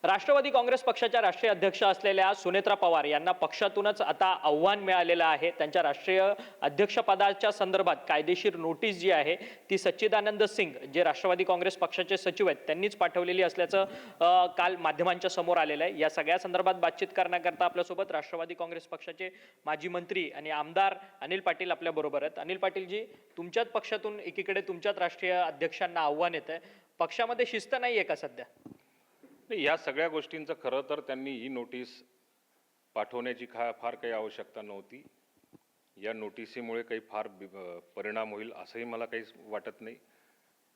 राष्ट्रवादी काँग्रेस पक्षाच्या राष्ट्रीय अध्यक्ष असलेल्या सुनेत्रा पवार यांना पक्षातूनच आता आव्हान मिळालेलं आहे। त्यांच्या राष्ट्रीय अध्यक्षपदाच्या संदर्भात कायदेशीर नोटीस जी आहे ती सच्चिदानंद सिंग जे राष्ट्रवादी काँग्रेस पक्षाचे सचिव आहेत त्यांनीच पाठवलेली असल्याचं काल माध्यमांच्या समोर आलेलं आहे। या सगळ्या संदर्भात बातचीत करण्याकरता आपल्यासोबत राष्ट्रवादी काँग्रेस पक्षाचे माजी मंत्री आणि आमदार अनिल पाटील आपल्या बरोबर आहेत। अनिल पाटील जी, तुमच्याच पक्षातून एकीकडे तुमच्याच राष्ट्रीय अध्यक्षांना आव्हान येतंय, पक्षामध्ये शिस्त नाहीये का सध्या? या सगळ्या गोष्टींचं खरं तर त्यांनी ही नोटीस पाठवण्याची फार काही आवश्यकता नव्हती। या नोटिसीमुळे काही फार परिणाम होईल असंही मला काही वाटत नाही,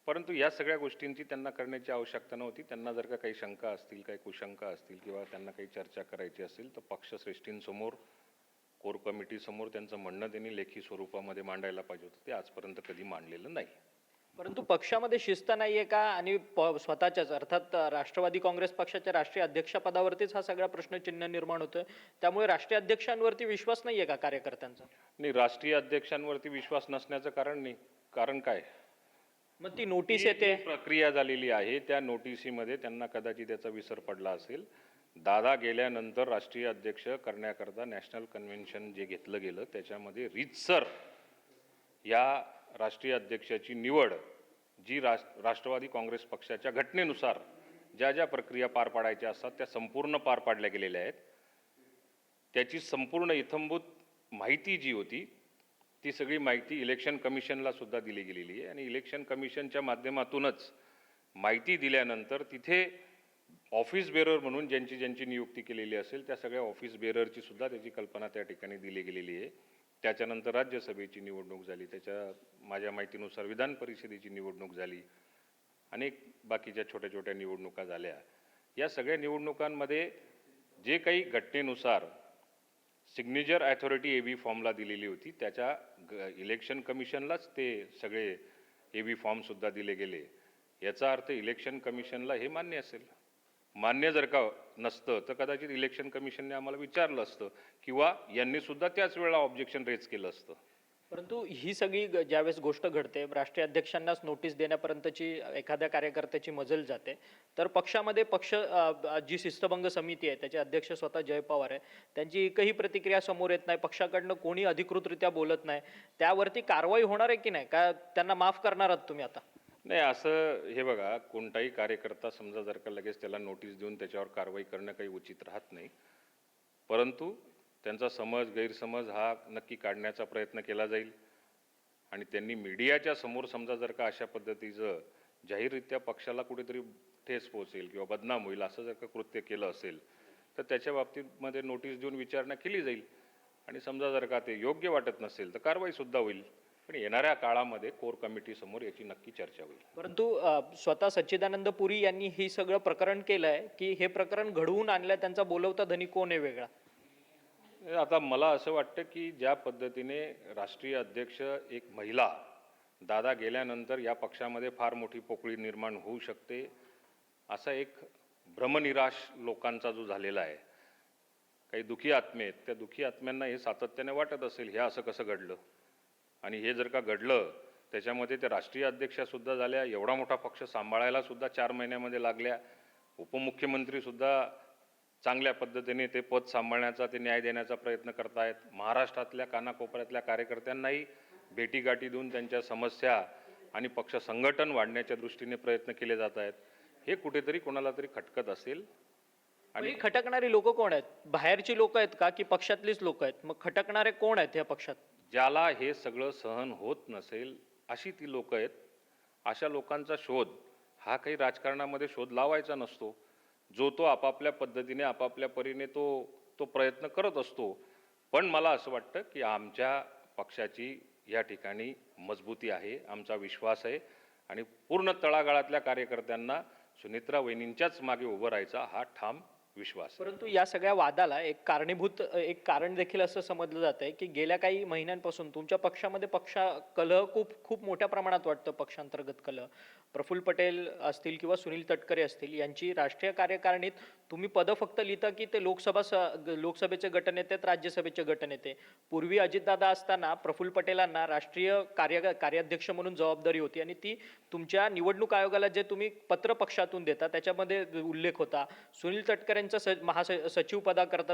परंतु या सगळ्या गोष्टींची त्यांना करण्याची आवश्यकता नव्हती। त्यांना जर का काही शंका असतील, काही कुशंका असतील किंवा त्यांना काही चर्चा करायची असेल तर पक्षश्रेष्ठींसमोर, कोर कमिटीसमोर त्यांचं म्हणणं त्यांनी लेखी स्वरूपामध्ये मांडायला पाहिजे होतं। ते आजपर्यंत कधी मांडलेलं नाही। परंतु पक्षामध्ये शिस्त नाहीये का आणि स्वतःच्याच अर्थात राष्ट्रवादी काँग्रेस पक्षाच्या राष्ट्रीय अध्यक्षपदावरतीच हा सगळा प्रश्नचिन्ह निर्माण होतोय, त्यामुळे राष्ट्रीय अध्यक्षांवरती विश्वास नाहीये का कार्यकर्त्यांचा? नाही, राष्ट्रीय अध्यक्षांवरती विश्वास नसण्याचं कारण नाही। कारण काय? मग ती नोटीस येते, प्रक्रिया झालेली आहे, त्या नोटिसीमध्ये त्यांना कदाचित त्याचा विसर पडला असेल। दादा गेल्यानंतर राष्ट्रीय अध्यक्ष करण्याकरता नॅशनल कन्व्हेन्शन जे घेतलं गेलं त्याच्यामध्ये रीतसर या राष्ट्रीय अध्यक्षाची निवड जी राष्ट्रवादी काँग्रेस पक्षाच्या घटनेनुसार ज्या ज्या प्रक्रिया पार पाडायच्या असतात त्या संपूर्ण पार पाडल्या गेलेल्या आहेत। त्याची संपूर्ण इत्थंभूत माहिती जी होती ती सगळी माहिती इलेक्शन कमिशनला सुद्धा दिली गेलेली आहे आणि इलेक्शन कमिशनच्या माध्यमातूनच माहिती दिल्यानंतर तिथे ऑफिस बेरर म्हणून ज्यांची ज्यांची नियुक्ती केलेली असेल त्या सगळ्या ऑफिस बेररची सुद्धा त्याची कल्पना त्या ठिकाणी दिली गेलेली आहे। त्याच्यानंतर राज्यसभेची निवडणूक झाली, त्याच्या माझ्या माहितीनुसार विधान परिषदेची निवडणूक झाली, अनेक बाकीच्या छोट्या छोट्या निवडणुका झाल्या। या सगळ्या निवडणुकांमध्ये जे काही घटनेनुसार सिग्नेचर अथॉरिटी एबी फॉर्मला दिलेली होती त्याच्या इलेक्शन कमिशनलाच ते सगळे एबी फॉर्मसुद्धा दिले गेले। याचा अर्थ इलेक्शन कमिशनला हे मान्य असेल। मान्य जर का नसतं तर कदाचित इलेक्शन कमिशनने आम्हाला विचारलं असतं किंवा यांनी सुद्धा त्याच वेळेला ऑब्जेक्शन रेज केलं असतं। परंतु ही सगळी ज्यावेळेस गोष्ट घडते, राष्ट्रीय अध्यक्षांनाच नोटीस देण्यापर्यंतची एखाद्या कार्यकर्त्याची मजल जाते, तर पक्षामध्ये जी शिस्तभंग समिती आहे त्याचे अध्यक्ष स्वतः जय पवार आहे, त्यांची एकही प्रतिक्रिया समोर येत नाही, पक्षाकडनं कोणी अधिकृतरित्या बोलत नाही, त्यावरती कारवाई होणार आहे की नाही? का त्यांना माफ करणार आहात तुम्ही आता? नाही, असं हे बघा, कोणताही कार्यकर्ता समजा जर का लगेच त्याला नोटीस देऊन त्याच्यावर कारवाई करणं काही उचित राहत नाही, परंतु त्यांचा गैरसमज हा नक्की काढण्याचा प्रयत्न केला जाईल आणि त्यांनी मीडियाच्या समोर समजा जर का अशा पद्धतीचं जाहीररित्या पक्षाला कुठेतरी ठेस पोहोचेल किंवा बदनाम होईल असं जर का कृत्य केलं असेल तर त्याच्या बाबतीमध्ये नोटीस देऊन विचारणा केली जाईल आणि समजा जर का ते योग्य वाटत नसेल तर कारवाईसुद्धा होईल। पण येणाऱ्या काळामध्ये कोर कमिटीसमोर याची नक्की चर्चा होईल। परंतु स्वतः सच्चिदानंद पुरी यांनी ही सगळं प्रकरण केलंय की हे प्रकरण घडवून आणलं, त्यांचा बोलवता धनी कोण आहे वेगळा? आता मला असं वाटतं की ज्या पद्धतीने राष्ट्रीय अध्यक्ष एक महिला, दादा गेल्यानंतर या पक्षामध्ये फार मोठी पोकळी निर्माण होऊ शकते असा एक भ्रमनिराश लोकांचा जो झालेला आहे, काही दुखी आत्मे आहेत, त्या दुखी आत्म्यांना हे सातत्याने वाटत असेल हे असं कसं घडलं आणि हे जर का घडलं त्याच्यामध्ये ते राष्ट्रीय अध्यक्षासुद्धा झाल्या, एवढा मोठा पक्ष सांभाळायला सुद्धा 4 महिन्यामध्ये लागल्या, उपमुख्यमंत्रीसुद्धा चांगल्या पद्धतीने ते पद सांभाळण्याचा, ते न्याय देण्याचा प्रयत्न करतायत, महाराष्ट्रातल्या कानाकोपऱ्यातल्या कार्यकर्त्यांनाही भेटीगाठी देऊन त्यांच्या समस्या आणि पक्ष संघटन वाढण्याच्या दृष्टीने प्रयत्न केले जात आहेत। हे कुठेतरी कोणाला तरी खटकत असेल। आणि खटकणारी लोक कोण आहेत? बाहेरची लोक आहेत का की पक्षातलीच लोक आहेत? मग खटकणारे कोण आहेत या पक्षात? ज्याला हे सगळं सहन होत नसेल अशी ती लोक आहेत। अशा लोकांचा शोध हा काही राजकारणामध्ये शोध लावायचा नसतो, जो तो आपापल्या पद्धतीने आपापल्या परीने तो प्रयत्न करत असतो। पण मला असं वाटतं की आमच्या पक्षाची या ठिकाणी मजबूती आहे, आमचा विश्वास आहे आणि पूर्ण तळागाळातल्या कार्यकर्त्यांना सुनेत्रा वहिनींच्याच मागे उभं राहायचा हा ठाम विश्वास आहे. परंतु या सगळ्या वादाला एक कारणीभूत एक कारण देखील असं समजलं जात आहे की गेल्या काही महिन्यांपासून तुमच्या पक्षामध्ये कलह खूप खूप मोठ्या प्रमाणात वाटतं, पक्षांतर्गत कलह. प्रफुल्ल पटेल असतील किंवा सुनील तटकरे असतील यांची राष्ट्रीय कार्यकारिणीत तुम्ही पदं फक्त लिहिता की ते लोकसभेचे गटनेते आहेत, राज्यसभेचे गटनेते. पूर्वी अजितदादा असताना प्रफुल्ल पटेलांना राष्ट्रीय कार्याध्यक्ष म्हणून जबाबदारी होती आणि ती तुमच्या निवडणूक आयोगाला जे तुम्ही पत्र पक्षातून देता त्याच्यामध्ये उल्लेख होता. सुनील तटकरेंचा महासचिव पदाकरता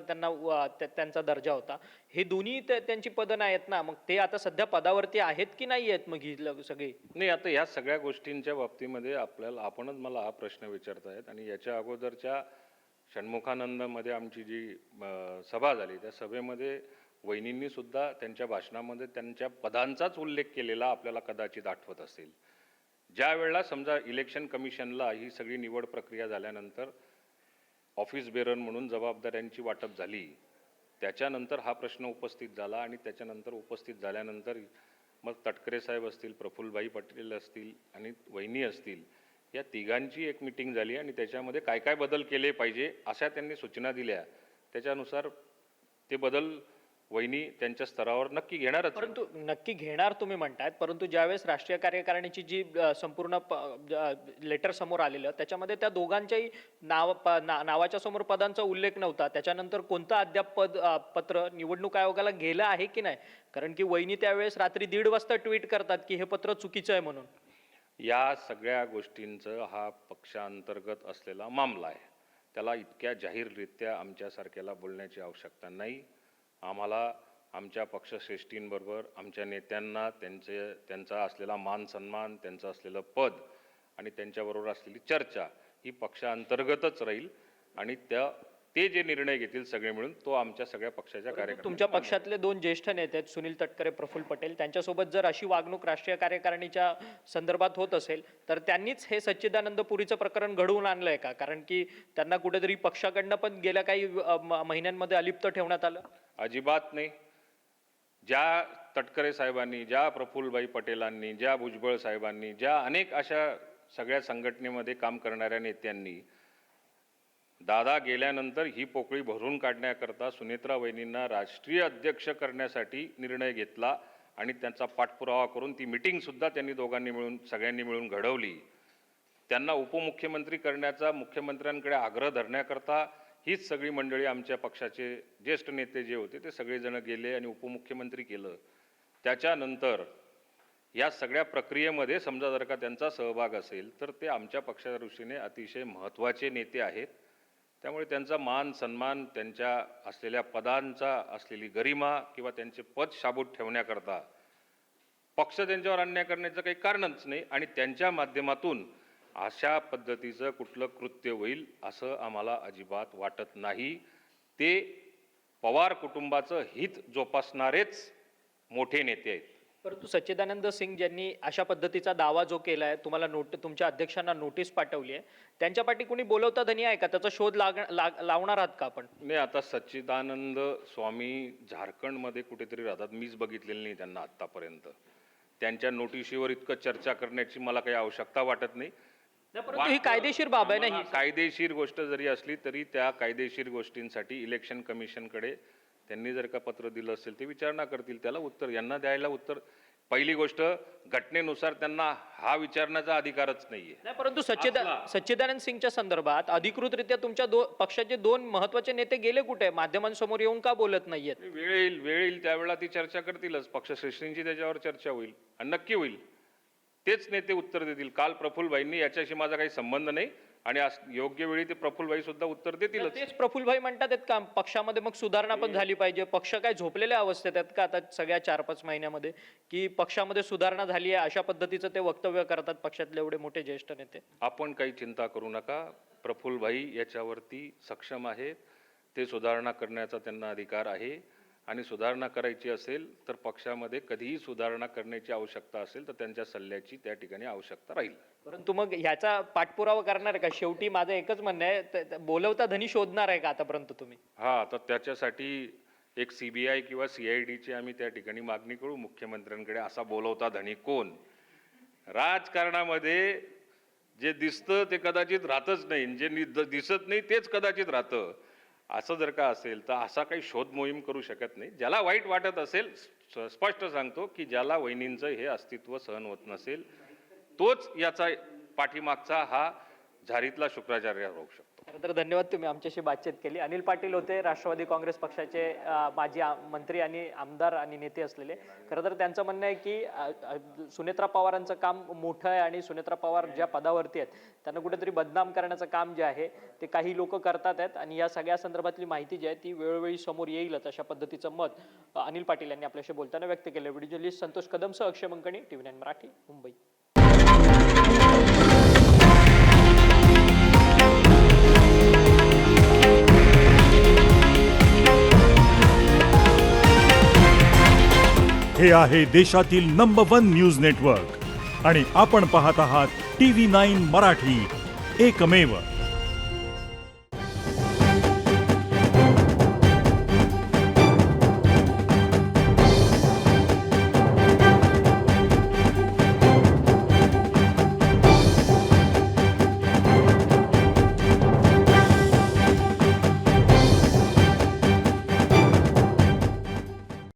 त्यांचा दर्जा होता. हे दोन्ही त्यांची पदं नाही आहेत ना, मग ते आता सध्या पदावरती आहेत की नाही आहेत मग ही सगळी? नाही, आता या सगळ्या गोष्टींच्या बाबतीमध्ये आपणच मला हा प्रश्न विचारतायत आणि याच्या अगोदरच्या षण्मुखानंदमध्ये आमची जी सभा झाली त्या सभेमध्ये वहिनींनी सुद्धा त्यांच्या भाषणामध्ये त्यांच्या पदांचाच उल्लेख केलेला आपल्याला कदाचित आठवत असेल. ज्या वेळेला समजा इलेक्शन कमिशनला ही सगळी निवड प्रक्रिया झाल्यानंतर ऑफिस बेरर म्हणून जबाबदाऱ्यांची वाटप झाली, त्याच्यानंतर हा प्रश्न उपस्थित झाला आणि त्याच्यानंतर उपस्थित झाल्यानंतर मग तटकरे साहेब असतील, प्रफुल्लभाई पटेल असतील आणि वहिनी असतील, या तिघांची एक मीटिंग झाली आणि त्याच्यामध्ये काय काय बदल केले पाहिजे अशा त्यांनी सूचना दिल्या. त्याच्यानुसार ते बदल वहिनी त्यांच्या स्तरावर नक्की घेणारच. परंतु नक्की घेणार तुम्ही म्हणतायत, परंतु ज्यावेळेस राष्ट्रीय कार्यकारिणीची जी संपूर्ण लेटर समोर आलेलं त्याच्यामध्ये त्या दोघांच्याही नावाच्या समोर पदांचा उल्लेख नव्हता. त्याच्यानंतर कोणतं अद्याप पत्र निवडणूक आयोगाला गेलं आहे की नाही? कारण की वहिनी त्यावेळेस रात्री 1:30 वाजता ट्विट करतात की हे पत्र चुकीचं आहे म्हणून. या सगळ्या गोष्टींचं हा पक्षांतर्गत असलेला मामला आहे. त्याला इतक्या जाहीररित्या आमच्यासारख्याला बोलण्याची आवश्यकता नाही. आम्हाला आमच्या पक्षश्रेष्ठींबरोबर आमच्या नेत्यांना त्यांचा असलेला मान सन्मान, त्यांचं असलेलं पद आणि त्यांच्याबरोबर असलेली चर्चा ही पक्षांतर्गतच राहील आणि ते जे निर्णय घेतील सगळे मिळून तो आमच्या सगळ्या पक्षाच्या कार्यक्रमात. तुमच्या पक्षातले दोन ज्येष्ठ नेते आहेत, सुनील तटकरे, प्रफुल्ल पटेल, त्यांच्यासोबत जर अशी वागणूक राष्ट्रीय कार्यकारिणीच्या संदर्भात होत असेल तर त्यांनीच हे सच्चिदानंद पुरीचं प्रकरण घडवून आणलंय का? कारण की त्यांना कुठेतरी पक्षाकडनं पण गेल्या काही महिन्यांमध्ये अलिप्त ठेवण्यात आलं. अजिबात नाही. ज्या तटकरे साहेबांनी, ज्या प्रफुल्लभाई पटेलांनी, ज्या भुजबळ साहेबांनी, ज्या अनेक अशा सगळ्या संघटनेमध्ये काम करणाऱ्या नेत्यांनी दादा गेल्यानंतर ही पोकळी भरून काढण्याकरता सुनेत्रा वहिनींना राष्ट्रीय अध्यक्ष करण्यासाठी निर्णय घेतला आणि त्यांचा पाठपुरावा करून ती मीटिंग सुद्धा त्यांनी सगळ्यांनी मिळून घडवली. त्यांना उपमुख्यमंत्री करण्याचा मुख्यमंत्र्यांकडे आग्रह धरण्याकरता हीच सगळी मंडळी आमच्या पक्षाचे ज्येष्ठ नेते जे होते ते सगळेजण गेले आणि उपमुख्यमंत्री केलं. त्याच्यानंतर या सगळ्या प्रक्रियेमध्ये समजा जर का त्यांचा सहभाग असेल तर ते आमच्या पक्षाच्या दृष्टीने अतिशय महत्त्वाचे नेते आहेत. त्यामुळे त्यांचा मान सन्मान, त्यांच्या असलेल्या पदांचा असलेली गरिमा किंवा त्यांचे पद शाबूत ठेवण्याकरता पक्ष त्यांच्यावर अन्याय करण्याचं काही कारणच नाही आणि त्यांच्या माध्यमातून अशा पद्धतीचं कुठलं कृत्य होईल असं आम्हाला अजिबात वाटत नाही. ते पवार कुटुंबाचं हित जोपासणारेच मोठे नेते आहेत. परंतु सच्चिदानंद सिंग ज्यांनी अशा पद्धतीचा दावा जो केलाय, तुम्हाला तुमच्या अध्यक्षांना नोटीस पाठवली आहे, त्यांच्या पाठी कुणी बोलवता धनी आहे का? त्याचा शोध लावणार आहात का आपण? नाही, आता सच्चिदानंद स्वामी झारखंडमध्ये कुठेतरी राहतात. मीच बघितलेलं नाही त्यांना आत्तापर्यंत. त्यांच्या नोटिशीवर इतकं चर्चा करण्याची मला काही आवश्यकता वाटत नाही. परंतु ही कायदेशीर बाब आहे ना. ही कायदेशीर गोष्ट जरी असली तरी त्या कायदेशीर गोष्टींसाठी इलेक्शन कमिशनकडे त्यांनी जर का पत्र दिलं असेल ते विचारणा करतील. त्याला उत्तर यांना द्यायला उत्तर. पहिली गोष्ट, घटनेनुसार त्यांना हा विचारण्याचा अधिकारच नाहीये. नाही, परंतु सच्चिदानंद सिंगच्या संदर्भात अधिकृतरित्या तुमच्या पक्षाचे दोन महत्वाचे नेते गेले कुठे? माध्यमांसमोर येऊन का बोलत नाहीयेत? वेळ येईल त्यावेळेला ती चर्चा करतीलच. पक्षश्रेष्ठींची त्याच्यावर चर्चा होईल आणि नक्की होईल. तेच नेते उत्तर देतील. काल प्रफुल्लभाईंनी याच्याशी माझा काही संबंध नाही आणि योग्य वेळी ते प्रफुल्लभाई सुद्धा उत्तर देतीलच. तेच प्रफुल्लभाई म्हणतात का पक्षामध्ये मग सुधारणा पण झाली पाहिजे? पक्ष काय झोपलेल्या अवस्थेत आहेत का आता सगळ्या 4-5 महिन्यामध्ये की पक्षामध्ये सुधारणा झाली आहे अशा पद्धतीचं ते वक्तव्य करतात पक्षातले एवढे मोठे ज्येष्ठ नेते? आपण काही चिंता करू नका. प्रफुल्लभाई याच्यावरती सक्षम आहेत. ते सुधारणा करण्याचा त्यांना अधिकार आहे आणि सुधारणा करायची असेल तर पक्षामध्ये कधीही सुधारणा करण्याची आवश्यकता असेल तर त्यांच्या सल्ल्याची त्या ठिकाणी आवश्यकता राहील. परंतु मग ह्याचा पाठपुरावा करणार आहे का? शेवटी माझं एकच म्हणणं आहे, बोलवता धनी शोधणार आहे का आतापर्यंत तुम्ही? हा, तर त्याच्यासाठी एक CBI किंवा CIDची आम्ही त्या ठिकाणी मागणी करू मुख्यमंत्र्यांकडे. असा बोलवता धनी कोण? राजकारणामध्ये जे दिसतं ते कदाचित राहतच नाही, जे दिसत नाही तेच कदाचित राहतं. असं जर का असेल तर असा काही शोध मोहीम करू शकत नाही. ज्याला वाईट वाटत असेल, स्पष्ट सांगतो की ज्याला वहिनींचं हे अस्तित्व सहन होत नसेल, तोच याचा पाठीमागचा हा झारीतला शुक्राचार्य होऊ शकतो. खरं तर धन्यवाद, तुम्ही आमच्याशी बातचीत केली. अनिल पाटील होते राष्ट्रवादी काँग्रेस पक्षाचे माजी मंत्री आणि आमदार आणि नेते असलेले. खरं तर त्यांचं म्हणणं आहे की सुनेत्रा पवारांचं काम मोठं आहे आणि सुनेत्रा पवार ज्या पदावरती आहेत त्यांना कुठेतरी बदनाम करण्याचं काम जे आहे ते काही लोक करतात आहेत आणि या सगळ्या संदर्भातली माहिती जी आहे ती वेळोवेळी समोर येईलच, अशा पद्धतीचं मत अनिल पाटील यांनी आपल्याशी बोलताना व्यक्त केलं. व्हिडिओ जर्नलिस्ट संतोष कदमसह अक्षय मंकणी, TV9 मराठी, मुंबई. हे आहे देशातील नंबर 1 न्यूज नेटवर्क आणि आपण पाहत आहात TV9 मराठी, एकमेव.